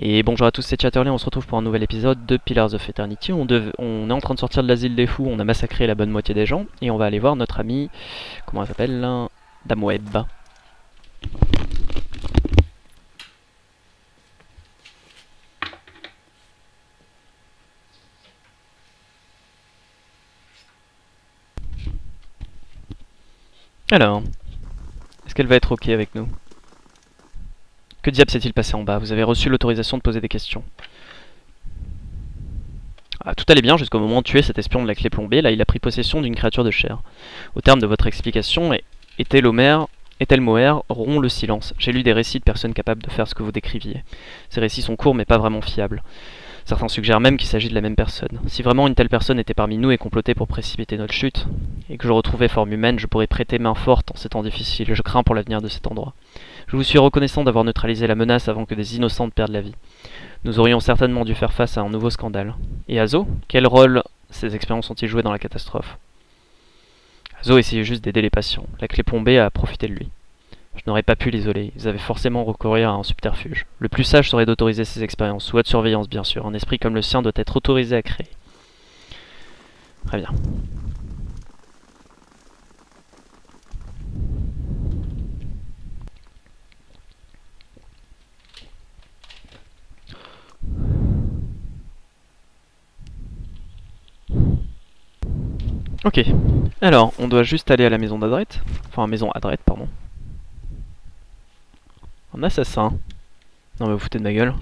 Et bonjour à tous, c'est Chet, Erley, on se retrouve pour un nouvel épisode de Pillars of Eternity. On est en train de sortir de l'asile des fous, on a massacré la bonne moitié des gens, et on va aller voir notre ami, comment elle s'appelle, Dame Web. Alors, est-ce qu'elle va être ok avec nous? Que diable s'est-il passé en bas? Vous avez reçu l'autorisation de poser des questions. Ah, tout allait bien jusqu'au moment de tuer cet espion de la clé plombée. Là, il a pris possession d'une créature de chair. Au terme de votre explication, Ethel Moher rompt le silence. J'ai lu des récits de personnes capables de faire ce que vous décriviez. Ces récits sont courts mais pas vraiment fiables. Certains suggèrent même qu'il s'agit de la même personne. Si vraiment une telle personne était parmi nous et complotait pour précipiter notre chute, et que je retrouvais forme humaine, je pourrais prêter main forte en ces temps difficiles. Je crains pour l'avenir de cet endroit. Je vous suis reconnaissant d'avoir neutralisé la menace avant que des innocentes perdent la vie. Nous aurions certainement dû faire face à un nouveau scandale. Et Azo? Quel rôle ces expériences ont-ils joué dans la catastrophe? Azo essayait juste d'aider les patients. La clé plombée a profité de lui. Je n'aurais pas pu l'isoler, ils avaient forcément recourir à un subterfuge. Le plus sage serait d'autoriser ces expériences, sous haute surveillance bien sûr. Un esprit comme le sien doit être autorisé à créer. Très bien. Ok, alors on doit juste aller à la maison d'Adrette, enfin maison Adrette pardon. Un assassin. Non mais vous foutez de ma gueule.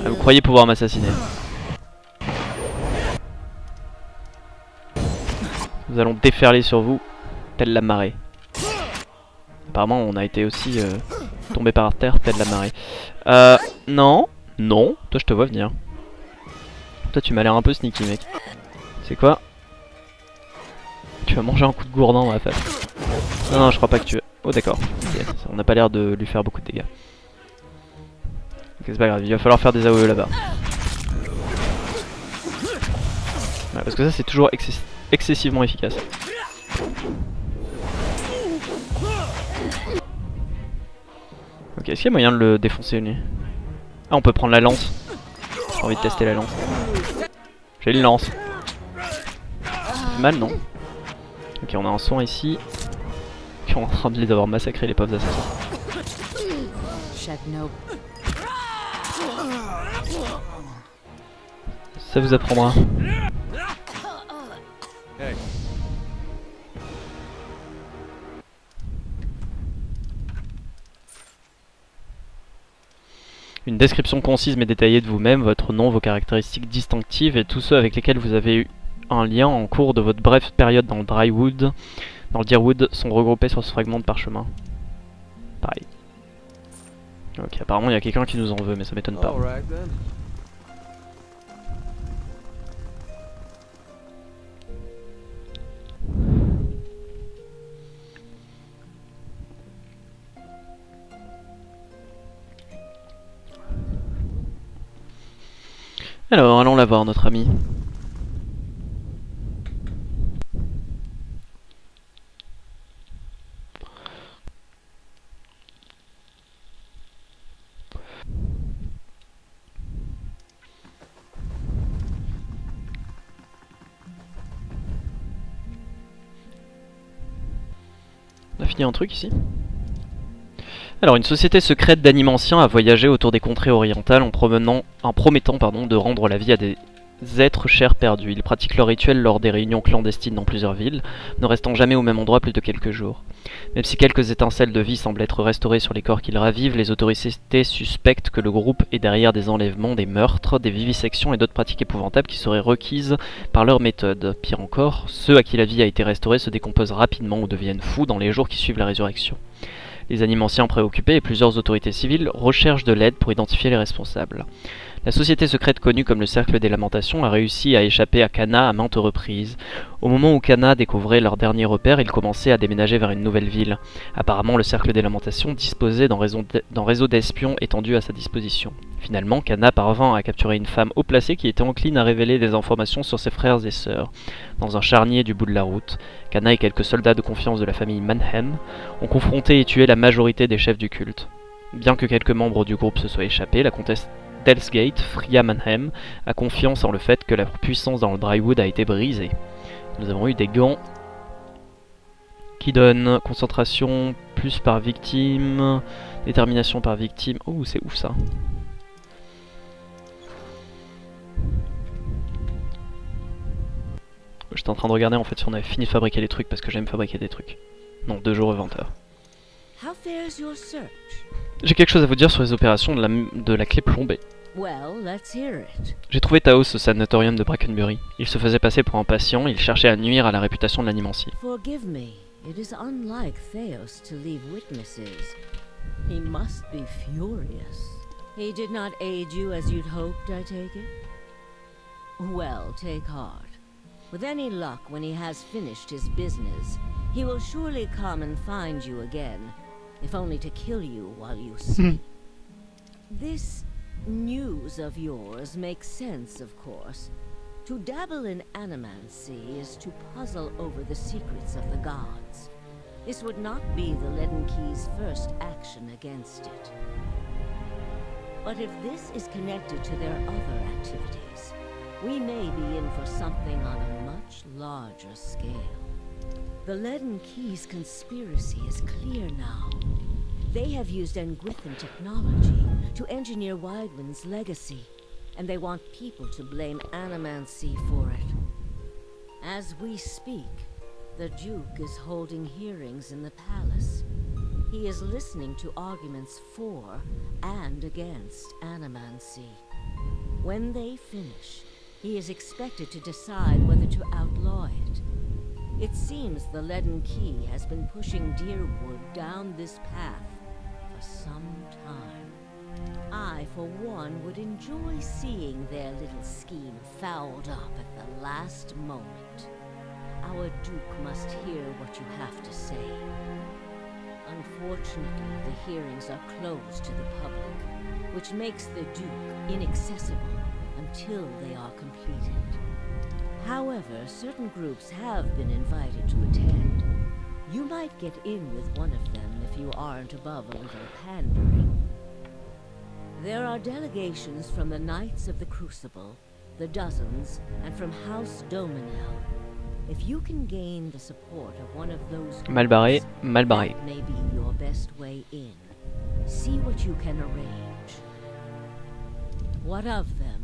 Ah, vous croyez pouvoir m'assassiner? Nous allons déferler sur vous, telle la marée. Apparemment on a été aussi tombé par terre, telle la marée. Non, non, toi je te vois venir. Toi tu m'as l'air un peu sneaky mec. C'est quoi? Tu vas manger un coup de gourdin dans la face. Non, non, je crois pas que tu... Oh d'accord, okay. On n'a pas l'air de lui faire beaucoup de dégâts. Ok, c'est pas grave, il va falloir faire des AOE là-bas. Ouais, parce que ça c'est toujours excessivement efficace. Ok, est-ce qu'il y a moyen de le défoncer lui? Ah, on peut prendre la lance. J'ai envie de tester la lance. J'ai une lance. Ça fait mal, non? Ok, on a un soin ici. Qui est en train de les avoir massacrés, les pauvres assassins. Ça vous apprendra. Une description concise mais détaillée de vous-même, votre nom, vos caractéristiques distinctives et tous ceux avec lesquels vous avez eu un lien en cours de votre brève période dans le Deerwood sont regroupés sur ce fragment de parchemin. Pareil. Ok, apparemment il y a quelqu'un qui nous en veut mais ça m'étonne pas. Alors, allons la voir, notre ami. On a fini un truc ici. Alors, une société secrète d'animes anciens a voyagé autour des contrées orientales en promettant de rendre la vie à des êtres chers perdus. Ils pratiquent leurs rituels lors des réunions clandestines dans plusieurs villes, ne restant jamais au même endroit plus de quelques jours. Même si quelques étincelles de vie semblent être restaurées sur les corps qu'ils ravivent, les autorités suspectent que le groupe est derrière des enlèvements, des meurtres, des vivisections et d'autres pratiques épouvantables qui seraient requises par leur méthode. Pire encore, ceux à qui la vie a été restaurée se décomposent rapidement ou deviennent fous dans les jours qui suivent la résurrection. Les animes anciens préoccupés et plusieurs autorités civiles recherchent de l'aide pour identifier les responsables. La société secrète connue comme le Cercle des Lamentations a réussi à échapper à Cana à maintes reprises. Au moment où Cana découvrait leur dernier repère, ils commençaient à déménager vers une nouvelle ville. Apparemment, le Cercle des Lamentations disposait d'un réseau d'espions étendu à sa disposition. Finalement, Cana parvint à capturer une femme haut placée qui était encline à révéler des informations sur ses frères et sœurs. Dans un charnier du bout de la route, Cana et quelques soldats de confiance de la famille Manhem ont confronté et tué la majorité des chefs du culte. Bien que quelques membres du groupe se soient échappés, la comtesse d'Elsgate, Freya Manhem, a confiance en le fait que la puissance dans le Drywood a été brisée. Nous avons eu des gants qui donnent concentration plus par victime, détermination par victime. Oh, c'est ouf ça. J'étais en train de regarder en fait si on avait fini de fabriquer les trucs parce que j'aime fabriquer des trucs. Non, 2 jours et 20 heures. J'ai quelque chose à vous dire sur les opérations de la clé plombée. J'ai trouvé Taos au sanatorium de Brackenbury. Il se faisait passer pour un patient, il cherchait à nuire à la réputation de l'animancie. It is unlike Theos to leave witnesses. He must be furious. He did not aid you as you'd hoped, I take it? Well, take heart. With any luck, when he has finished his business, he will surely come and find you again, if only to kill you while you sleep. This news of yours makes sense, of course. To dabble in animancy is to puzzle over the secrets of the gods. This would not be the Leaden Key's first action against it. But if this is connected to their other activities, we may be in for something on a much larger scale. The Leaden Key's conspiracy is clear now. They have used Engwithan technology to engineer Widewind's legacy, and they want people to blame animancy for it. As we speak, the Duke is holding hearings in the palace. He is listening to arguments for and against animancy. When they finish, he is expected to decide whether to outlaw it. It seems the Leaden Key has been pushing Deerwood down this path for some time. I, for one, would enjoy seeing their little scheme fouled up at the last moment. Our Duke must hear what you have to say. Unfortunately, the hearings are closed to the public, which makes the Duke inaccessible until they are completed. However, certain groups have been invited to attend. You might get in with one of them if you aren't above a little pandering. There are delegations from the Knights of the Crucible, the Dozens, and from House Dominel. If you can gain the support of one of those groups, mal barré, mal barré. That may be your best way in. See what you can arrange. What of them?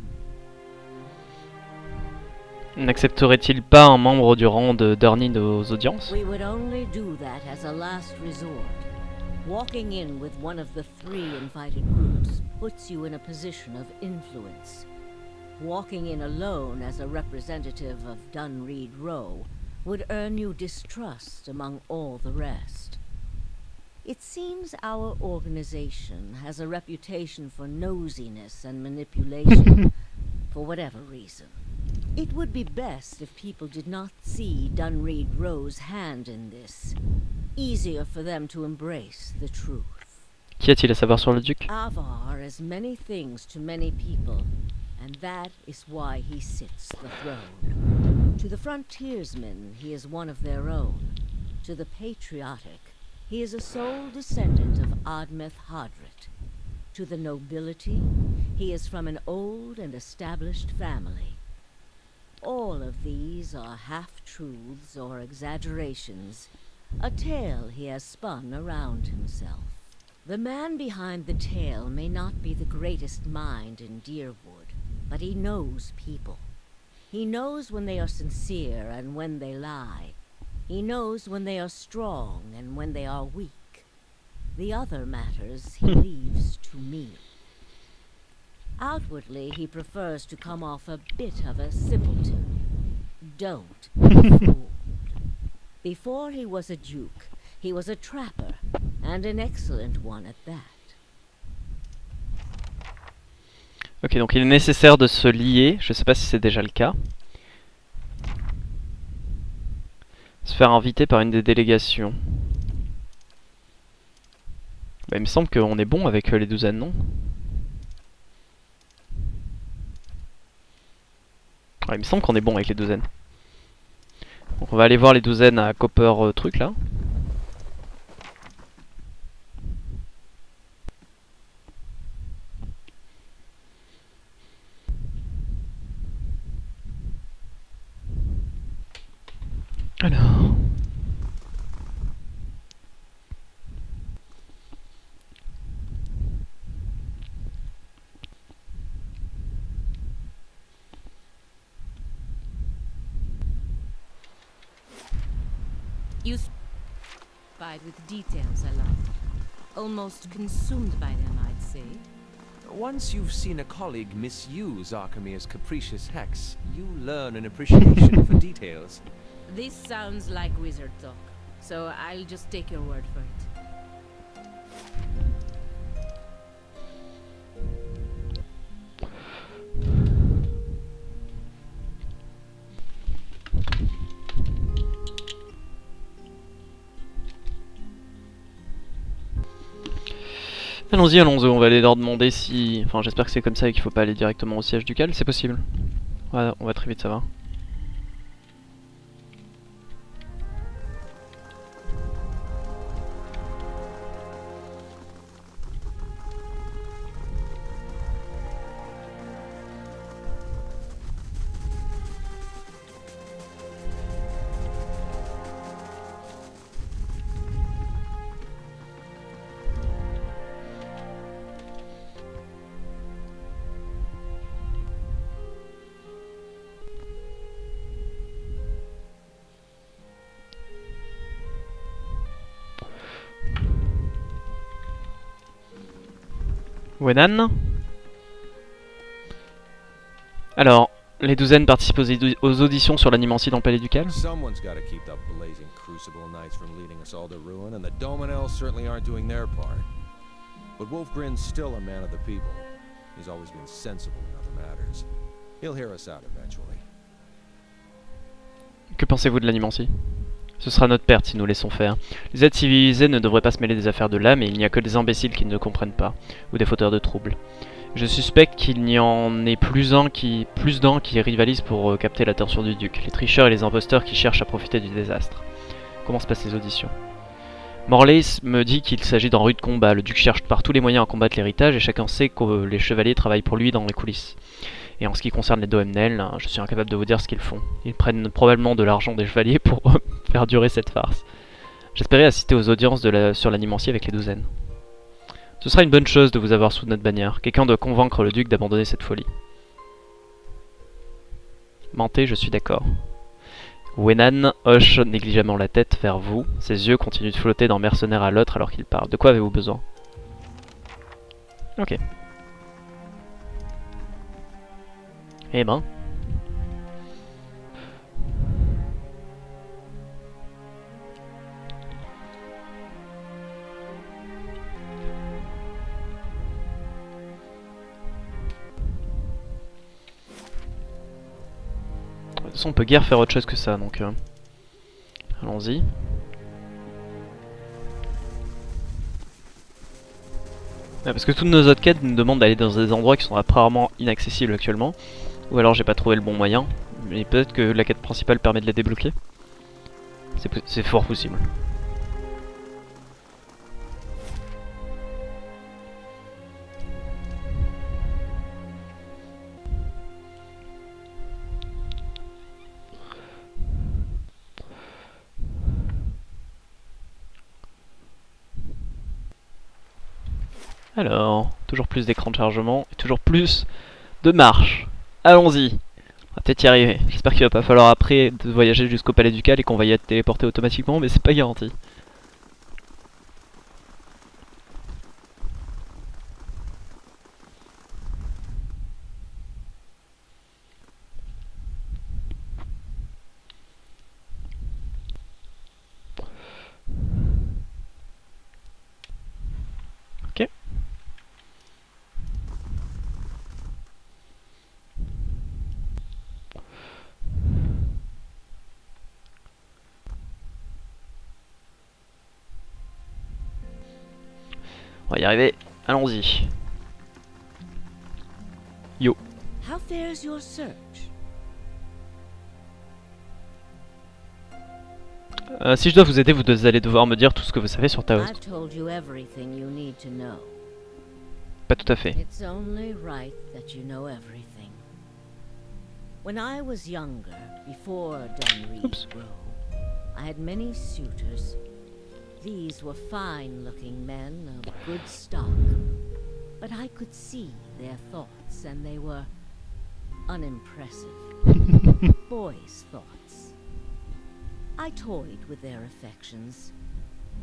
N'accepterait-il pas un membre du rang de Durnid aux audiences? We would only do that as a last resort. Walking in with one of the 3 invited groups puts you in a position of influence. Walking in alone as a representative of Dunreed Row would earn you distrust among all the rest. It seems our organization has a reputation for nosiness and manipulation, for whatever reason. It would be best if people did not see Dunreed Row's hand in this. Easier for them to embrace the truth. Qu'y a-t-il à savoir sur le duc? Avar is many things to many people, and that is why he sits the throne. To the frontiersmen, he is one of their own. To the patriotic, he is a sole descendant of Admeth Hadrit. To the nobility, he is from an old and established family. All of these are half-truths or exaggerations, a tale he has spun around himself. The man behind the tale may not be the greatest mind in Deerwood, but he knows people. He knows when they are sincere and when they lie. He knows when they are strong and when they are weak. The other matters he leaves to me. Outwardly, he prefers to come off a bit of a simpleton. Don't be fooled. Before he was a duke, he was a trapper, and an excellent one at that. Ok, donc il est nécessaire de se lier, je sais pas si c'est déjà le cas. Se faire inviter par une des délégations. Bah, il me semble qu'on est bon avec les douzaines, non? Ouais, il me semble qu'on est bon avec les douzaines. Donc on va aller voir les douzaines à Copper truc là. Alors... You spied with details, I love. Almost consumed by them, I'd say. Once you've seen a colleague misuse Archimede's capricious hex, you learn an appreciation for details. This sounds like wizard talk, so I'll just take your word for it. Allons-y, allons-y, on va aller leur demander si... Enfin, j'espère que c'est comme ça et qu'il faut pas aller directement au siège ducal, c'est possible. Voilà, on va très vite, ça va. Wenan. Alors, les douzaines participent aux auditions sur l'animancie dans le palais ducal. Someone's got to keep the blazing crucible knights from leading us all to ruin, and the Dominels certainly aren't doing their part. But Wolfgren's still a man of the people. He's always been sensible in other matters. He'll hear us out eventually. Que pensez-vous de l'animancie? Ce sera notre perte si nous laissons faire. Les êtres civilisés ne devraient pas se mêler des affaires de l'âme et il n'y a que des imbéciles qui ne comprennent pas, ou des fauteurs de troubles. Je suspecte qu'il n'y en ait plus d'un qui rivalisent pour capter l'attention du duc, les tricheurs et les imposteurs qui cherchent à profiter du désastre. Comment se passent les auditions? Morley me dit qu'il s'agit d'un rude combat, le duc cherche par tous les moyens à combattre l'héritage et chacun sait que les chevaliers travaillent pour lui dans les coulisses. Et en ce qui concerne les Doemnel, je suis incapable de vous dire ce qu'ils font. Ils prennent probablement de l'argent des chevaliers pour faire durer cette farce. J'espérais assister aux audiences sur l'animancie avec les douzaines. Ce sera une bonne chose de vous avoir sous notre bannière. Quelqu'un doit convaincre le duc d'abandonner cette folie. Mentez, je suis d'accord. Wenan hoche négligemment la tête vers vous. Ses yeux continuent de flotter d'un mercenaire à l'autre alors qu'il parle. De quoi avez-vous besoin? Ok. Eh ben. De toute façon, on peut guère faire autre chose que ça, donc allons-y. Parce que toutes nos autres quêtes nous demandent d'aller dans des endroits qui sont apparemment inaccessibles actuellement. Ou alors j'ai pas trouvé le bon moyen. Mais peut-être que la quête principale permet de les débloquer. C'est fort possible. Alors, toujours plus d'écran de chargement et toujours plus de marche. Allons-y. On va peut-être y arriver. J'espère qu'il va pas falloir après de voyager jusqu'au palais ducal et qu'on va y être téléporté automatiquement, mais c'est pas garanti. Ok. On va y arriver, allons-y. Yo. How fares your search? Si je dois vous aider, vous allez devoir me dire tout ce que vous savez sur Taos. I've told you everything you need to know. Pas tout à fait. It's only right that you know everything. When I was younger, before Dunreed Oops. grew, I had many suitors. These were fine-looking men of good stock, but I could see their thoughts, and they were unimpressive. Boys' thoughts. I toyed with their affections.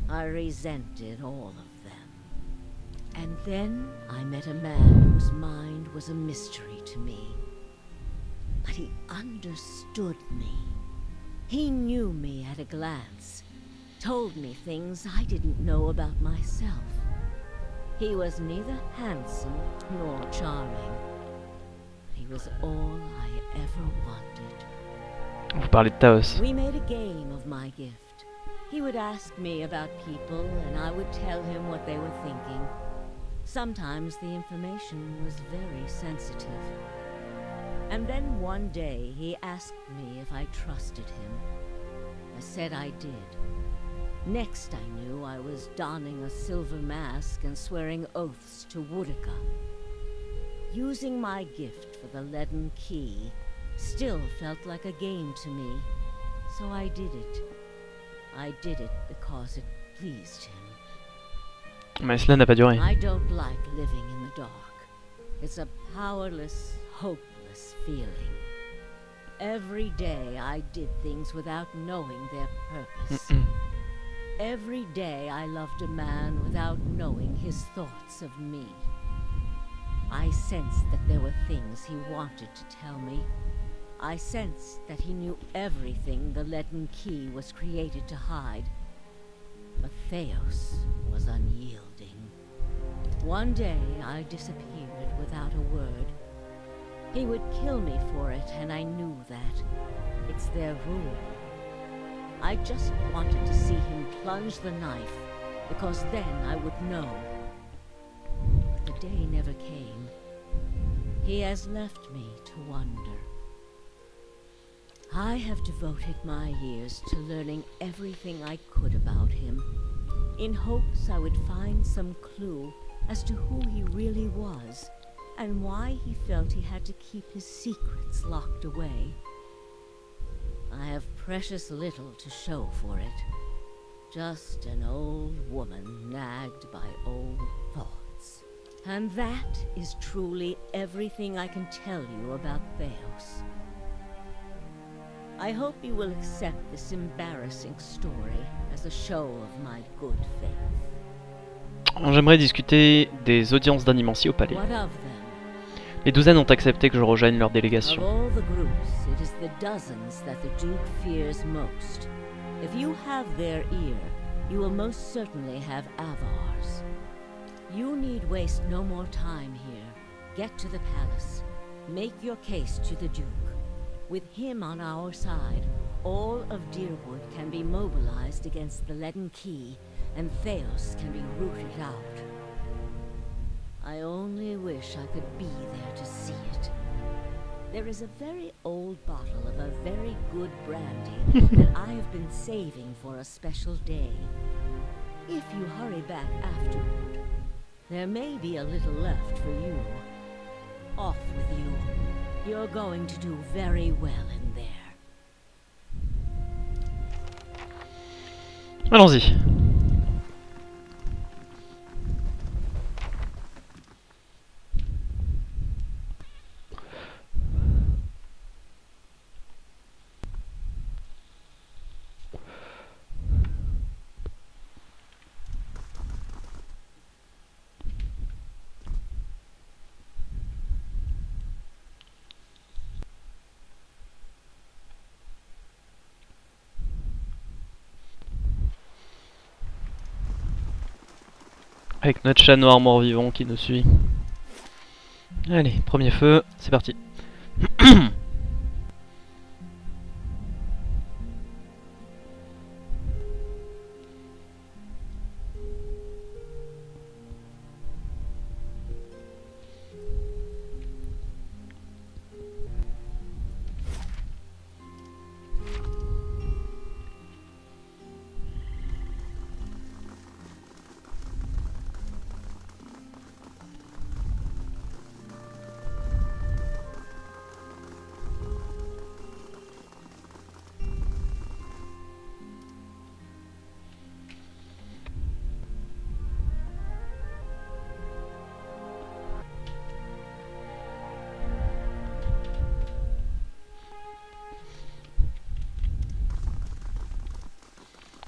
I resented all of them. And then I met a man whose mind was a mystery to me. But he understood me. He knew me at a glance, told me things I didn't know about myself. He was neither handsome nor charming. He was all I ever wanted. Vous parlez de Taos. We made a game of my gift. He would ask me about people, and I would tell him what they were thinking. Sometimes the information was very sensitive. And then one day he asked me if I trusted him. I said I did. Next I knew I was donning a silver mask and swearing oaths to Woodica. Using my gift for the leaden key still felt like a game to me, so I did it. I did it because it pleased him. Mais cela n'a pas duré. I don't like living in the dark. It's a powerless, hopeless feeling. Every day I did things without knowing their purpose. Every day I loved a man without knowing his thoughts of me. I sensed that there were things he wanted to tell me. I sensed that he knew everything the leaden key was created to hide. But Theos was unyielding. One day I disappeared without a word. He would kill me for it, and I knew that. It's their rule. I just wanted to see him plunge the knife, because then I would know. But the day never came. He has left me to wonder. I have devoted my years to learning everything I could about him, in hopes I would find some clue as to who he really was, and why he felt he had to keep his secrets locked away. I have precious little to show for it. Just an old woman nagged by old thoughts. And that is truly everything I can tell you about Theos. I hope you will accept this embarrassing story as a show of my good faith. J'aimerais discuter des audiences d'animancie au palais. What of them? Les douzaines ont accepté que je rejoigne leur Of délégation. all the groups, it is the dozens that the Duke fears most. If you have their ear, you will most certainly have Avar's. You need waste no more time here. Get to the palace. Make your case to the Duke. With him on our side, all of Deerwood can be mobilized against the leaden key, and Theos can be rooted out. I only wish I could be there to see it. There is a very old bottle of a very good brandy that I have been saving for a special day. If you hurry back afterward, there may be a little left for you. Off with you. You're going to do very well in there. Allons-y. Avec notre chat noir mort-vivant qui nous suit. Allez, premier feu, c'est parti.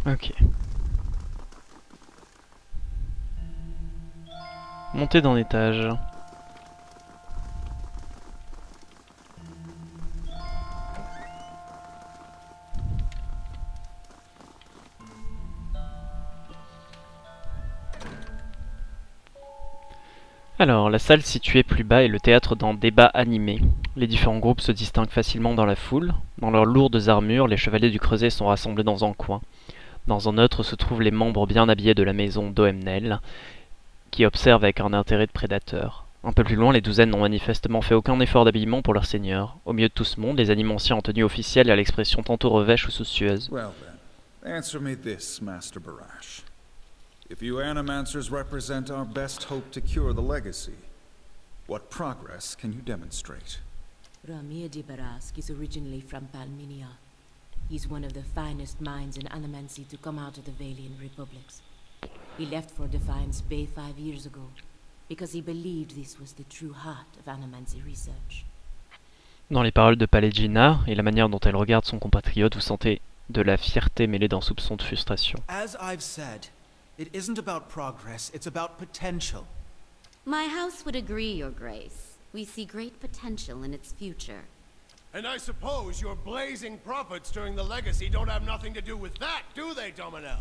Ok. Monter d'un étage. Alors, la salle située plus bas est le théâtre d'un débat animé. Les différents groupes se distinguent facilement dans la foule. Dans leurs lourdes armures, les chevaliers du Creuset sont rassemblés dans un coin. Dans un autre se trouvent les membres bien habillés de la maison d'Oemnel, qui observent avec un intérêt de prédateur. Un peu plus loin, les douzaines n'ont manifestement fait aucun effort d'habillement pour leur seigneur. Au milieu de tout ce monde, les animanciens en tenue officielle et à l'expression tantôt revêche ou soucieuse. Well then, answer me this, Master Barash. If you Animancers represent our best hope to cure the legacy, what progress can you demonstrate? Ramir de Barask is originally from Palminia. He's one of the finest minds in Animancy to come out of the Valiant Republics. He left for Defiance Bay 5 years ago, because he believed this was the true heart of Animancy research. Dans les paroles de Palegina et la manière dont elle regarde son compatriote, vous sentez de la fierté mêlée d'un soupçon de frustration. As I've said, it isn't about progress, it's about potential. My house would agree, Your Grace. We see great potential in its future. And I suppose your blazing profits during the legacy don't have nothing to do with that, do they, Dominel?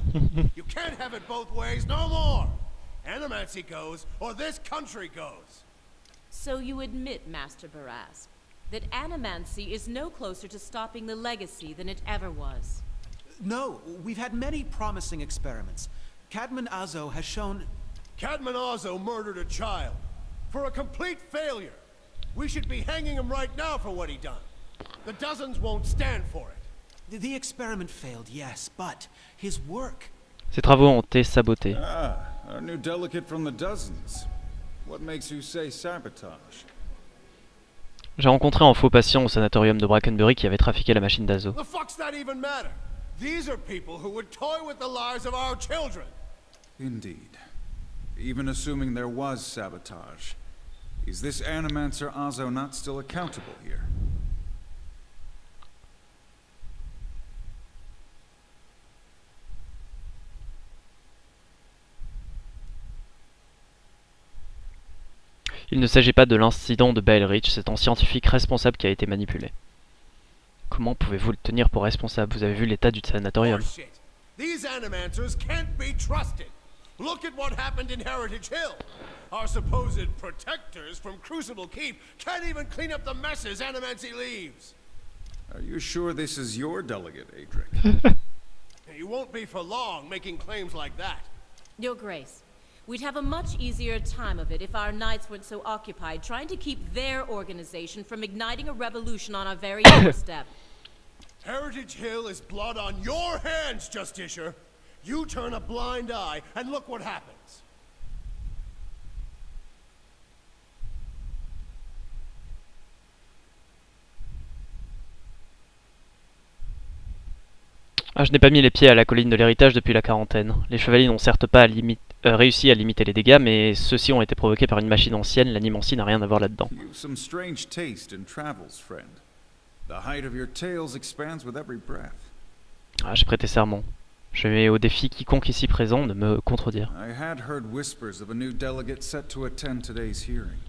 You can't have it both ways no more. Animancy goes, or this country goes. So you admit, Master Barask, that Animancy is no closer to stopping the legacy than it ever was. No, we've had many promising experiments. Cadman Azo has shown... Cadman Azo murdered a child. For a complete failure. We should be hanging him right now for what he done. The dozens won't stand for it. The experiment failed, yes, but his work... Ses travaux ont été sabotés. Ah, our new delegate from the dozens. What makes you say sabotage? J'ai rencontré un faux patient au sanatorium de Brackenbury qui avait trafiqué la machine d'Azo. The fuck's that even matter? These are people who would toy with the lives of our children. Indeed. Even assuming there was sabotage, is this Animancer Azo not still accountable here? Il ne s'agit pas de l'incident de Baelrich, c'est un scientifique responsable qui a été manipulé. Comment pouvez-vous le tenir pour responsable? Vous avez vu l'état du sanatorium. Horseshit. These Animancers can't be trusted. Look at what happened in Heritage Hill. Our supposed protectors from Crucible Keep can't even clean up the messes Animancy leaves. Are you sure this is your delegate, Adric? You won't be for long making claims like that. Your Grace, we'd have a much easier time of it if our knights weren't so occupied trying to keep their organization from igniting a revolution on our very doorstep. Heritage Hill is blood on your hands, Justiciar. You turn a blind eye, and look what happens. Ah, je n'ai pas mis les pieds à la colline de l'héritage depuis la quarantaine. Les chevaliers n'ont certes pas réussi à limiter les dégâts, mais ceux-ci ont été provoqués par une machine ancienne, l'animancie n'a rien à voir là-dedans. You've some strange taste in travels, friend. The height of your tales expands with every breath. Ah, j'ai prêté serment. Je mets au défi quiconque ici présent de me contredire. I had heard whispers of a new delegate set to attend today's hearing.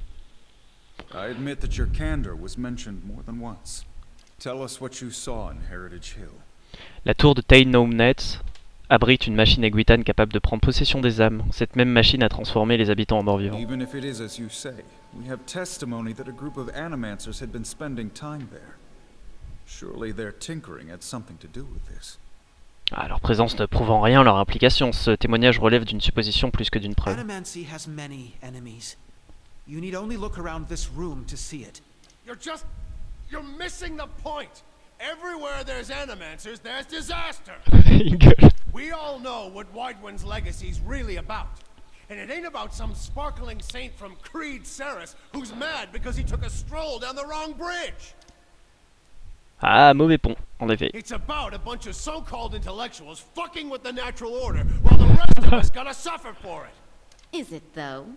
I admit that your candor was mentioned more than once. Tell us what you saw in Heritage Hill. La tour de Tainnomnet abrite une machine aiguitane capable de prendre possession des âmes. Cette même machine a transformé les habitants en morts-vivants. Even if it is as you say, we have testimony that a group of Animancers had been spending time there. Surely their tinkering had something to do with this. Ah, leur présence ne prouve en rien leur implication. Ce témoignage relève d'une supposition plus que d'une preuve. Animancy has many enemies. You need only look around this room to see it. You're missing the point. Everywhere there's Animancers, there's disaster. Il gueule. We all know what Whitewind's legacy's really about. And it ain't about some sparkling saint from Creed Ceres who's mad because he took a stroll down the wrong bridge. Ah, mauvais pont, en effet. It's about a bunch of so-called intellectuals fucking with the natural order while the rest of us gotta suffer for it. Is it, though?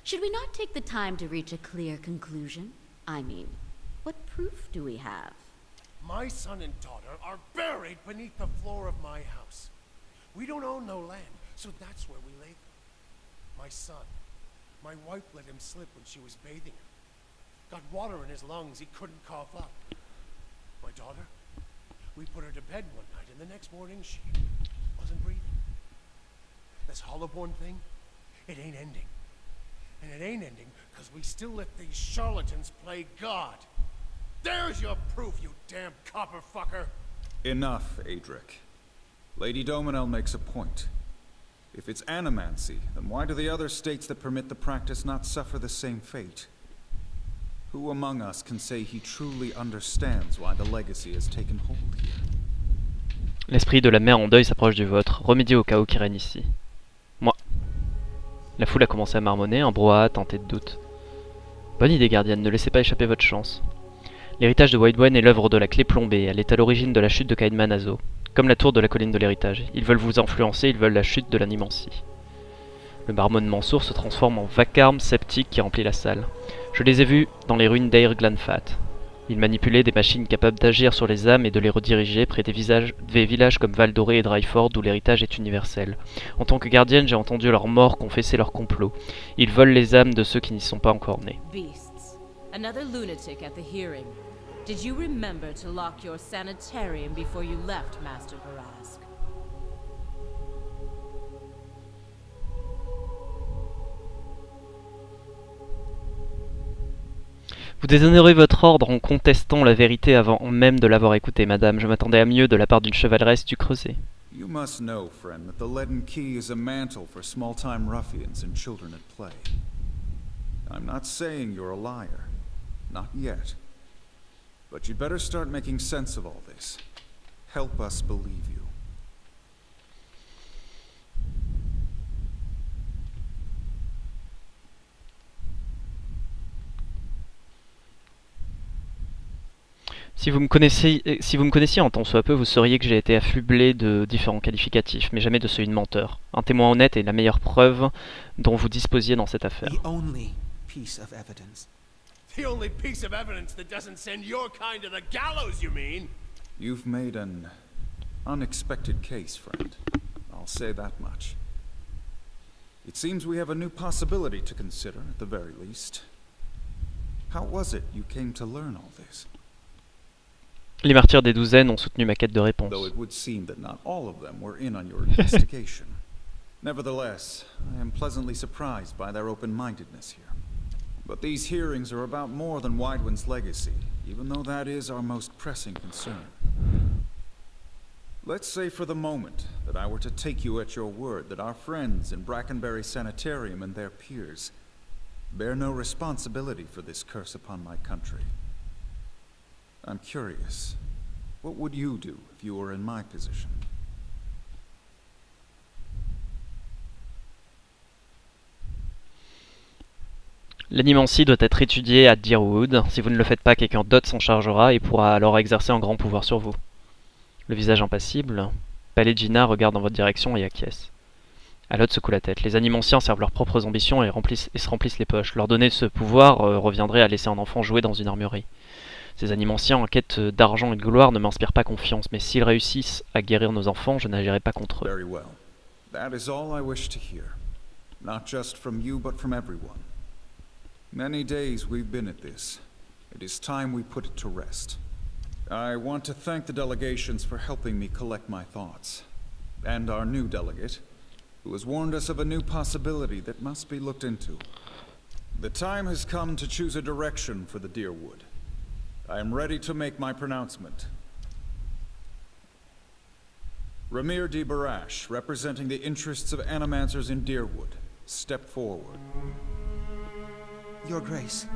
Should we not take the time to reach a clear conclusion? I mean, what proof do we have? My son and daughter are buried beneath the floor of my house. We don't own no land, so that's where we lay them. My son, my wife let him slip when she was bathing him. Got water in his lungs, he couldn't cough up. My daughter, we put her to bed one night, and the next morning she wasn't breathing. This Hollowborn thing, it ain't ending. And it ain't ending because we still let these charlatans play God. There's your proof, you damn copper fucker! Enough, Adric. Lady Dominel makes a point. If it's animancy, then why do the other states that permit the practice not suffer the same fate? Who among us can say he truly understands why the legacy has taken hold here? L'esprit de la mère en deuil s'approche du vôtre. Remédiez au chaos qui règne ici. Moi. La foule a commencé à marmonner, un brouhaha tenté de doute. Bonne idée, gardienne, ne laissez pas échapper votre chance. L'héritage de Whitewen est l'œuvre de la clé plombée. Elle est à l'origine de la chute de Caedmanazo. Comme la tour de la colline de l'héritage. Ils veulent vous influencer, ils veulent la chute de l'animancie. Le marmonnement sourd se transforme en vacarme sceptique qui remplit la salle. Je les ai vus dans les ruines d'Eir Glanfat. Ils manipulaient des machines capables d'agir sur les âmes et de les rediriger près des villages comme Baldur et Dryford où l'héritage est universel. En tant que gardienne, j'ai entendu leurs morts confesser leur complot. Ils volent les âmes de ceux qui n'y sont pas encore nés. Beasts. Another lunatic at the hearing. Did you remember to lock your sanitarium before you left, Master Barask? Vous déshonorez votre ordre en contestant la vérité avant même de l'avoir écouté, madame. Je m'attendais à mieux de la part d'une chevaleresse du Creuset. You must know, friend, that the leaden key is a mantle for small-time ruffians and children at play. I'm not saying you're a liar. Not yet. But you'd better start making sense of all this. Help us believe you. Si vous me connaissiez en tant soit peu, vous sauriez que j'ai été affublé de différents qualificatifs, mais jamais de celui de menteur. Un témoin honnête est la meilleure preuve dont vous disposiez dans cette affaire. The only piece of evidence. The only piece of evidence that doesn't send your kind to the gallows, you mean? You've made an unexpected case, friend. I'll say that much. It seems we have a new possibility to consider, at the very least. How was it you came to learn all this? Les martyrs des douzaines ont soutenu ma quête de réponse. Though it would seem that not all of them were in on your investigation. Nevertheless, I am pleasantly surprised by their open-mindedness here. But these hearings are about more than Widewind's legacy, even though that is our most pressing concern. Let's say for the moment that I were to take you at your word that our friends in Brackenbury Sanitarium and their peers bear no responsibility for this curse upon my country. I'm curious, what would you do if you were in my position? L'animancie doit être étudiée à Deerwood. Si vous ne le faites pas, quelqu'un d'autre s'en chargera et pourra alors exercer un grand pouvoir sur vous. Le visage impassible, Palegina regarde dans votre direction et acquiesce. Alod secoue la tête. Les animanciens servent leurs propres ambitions et se remplissent les poches. Leur donner ce pouvoir reviendrait à laisser un enfant jouer dans une armurerie. Ces animanciens en quête d'argent et de gloire ne m'inspirent pas confiance, mais s'ils réussissent à guérir nos enfants, je n'agirai pas contre eux. Very well. That is all I wish to hear. Not just from you, but from everyone. Many days we've been at this. It is time we put it to rest. I want to thank the delegations for helping me collect my thoughts. And our new delegate, who has warned us of a new possibility that must be looked into. The time has come to choose a direction for the Deerwood. I am ready to make my pronouncement. Ramir D. Barash, representing the interests of animancers in Deerwood, step forward. Your Grace.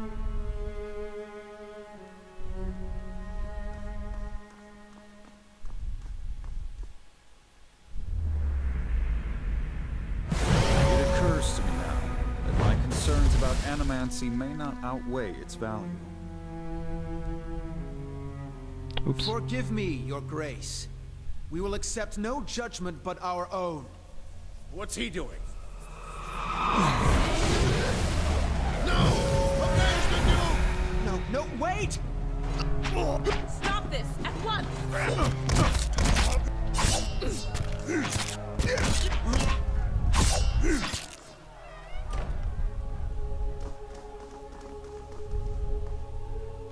It occurs to me now that my concerns about animancy may not outweigh its value. Oops. Forgive me, Your Grace. We will accept no judgment but our own. What's he doing? No, wait! Stop this at once!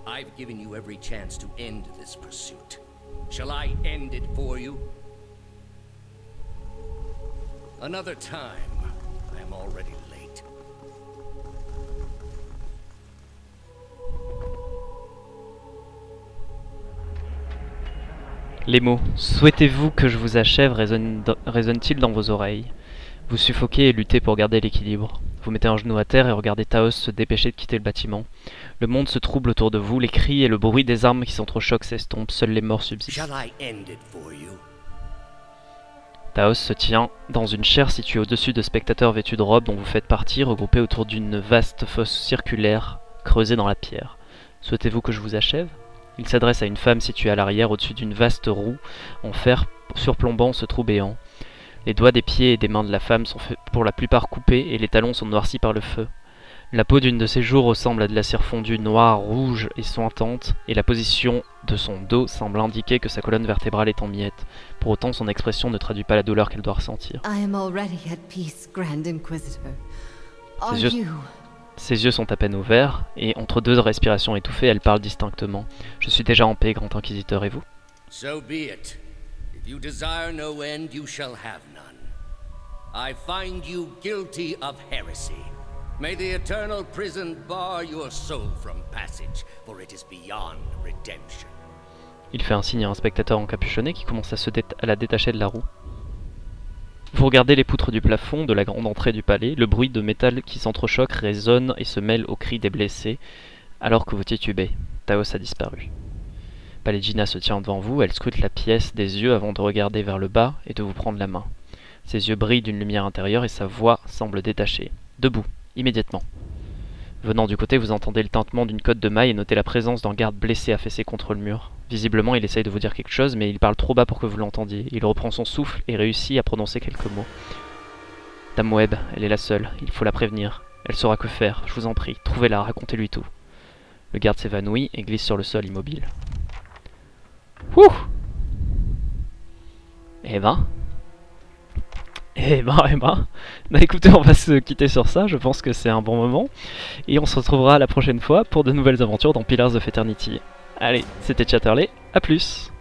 I've given you every chance to end this pursuit. Shall I end it for you? Another time. I am already late. Les mots « Souhaitez-vous que je vous achève » résonnent-ils dans vos oreilles? Vous suffoquez et luttez pour garder l'équilibre. Vous mettez un genou à terre et regardez Taos se dépêcher de quitter le bâtiment. Le monde se trouble autour de vous, les cris et le bruit des armes qui s'entrechoquent s'estompent, seuls les morts subsistent. Taos se tient dans une chaire située au-dessus de spectateurs vêtus de robes dont vous faites partie, regroupés autour d'une vaste fosse circulaire creusée dans la pierre. Souhaitez-vous que je vous achève? Il s'adresse à une femme située à l'arrière, au-dessus d'une vaste roue en fer surplombant ce trou béant. Les doigts des pieds et des mains de la femme sont pour la plupart coupés et les talons sont noircis par le feu. La peau d'une de ses joues ressemble à de la cire fondue noire, rouge et sointante, et la position de son dos semble indiquer que sa colonne vertébrale est en miettes. Pour autant, son expression ne traduit pas la douleur qu'elle doit ressentir. Ses yeux sont à peine ouverts, et entre deux respirations étouffées, elle parle distinctement. Je suis déjà en paix, grand inquisiteur, et vous? So be it. If you desire no end, you shall have none. I find you guilty of heresy. May the eternal prison bar your soul from passage, for it is beyond redemption. Il fait un signe à un spectateur encapuchonné qui commence à la détacher de la roue. Vous regardez les poutres du plafond de la grande entrée du palais, le bruit de métal qui s'entrechoque résonne et se mêle aux cris des blessés, alors que vous titubez. Taos a disparu. Palegina se tient devant vous, elle scrute la pièce des yeux avant de regarder vers le bas et de vous prendre la main. Ses yeux brillent d'une lumière intérieure et sa voix semble détachée. Debout, immédiatement. Venant du côté, vous entendez le tintement d'une cotte de maille et notez la présence d'un garde blessé affaissé contre le mur. Visiblement, il essaye de vous dire quelque chose, mais il parle trop bas pour que vous l'entendiez. Il reprend son souffle et réussit à prononcer quelques mots. Dame Webb, elle est la seule, il faut la prévenir. Elle saura que faire, je vous en prie, trouvez-la, racontez-lui tout. Le garde s'évanouit et glisse sur le sol immobile. Ouh! Eh ben... Bah écoutez, on va se quitter sur ça, je pense que c'est un bon moment. Et on se retrouvera la prochaine fois pour de nouvelles aventures dans Pillars of Eternity. Allez, c'était Chet Erley, à plus!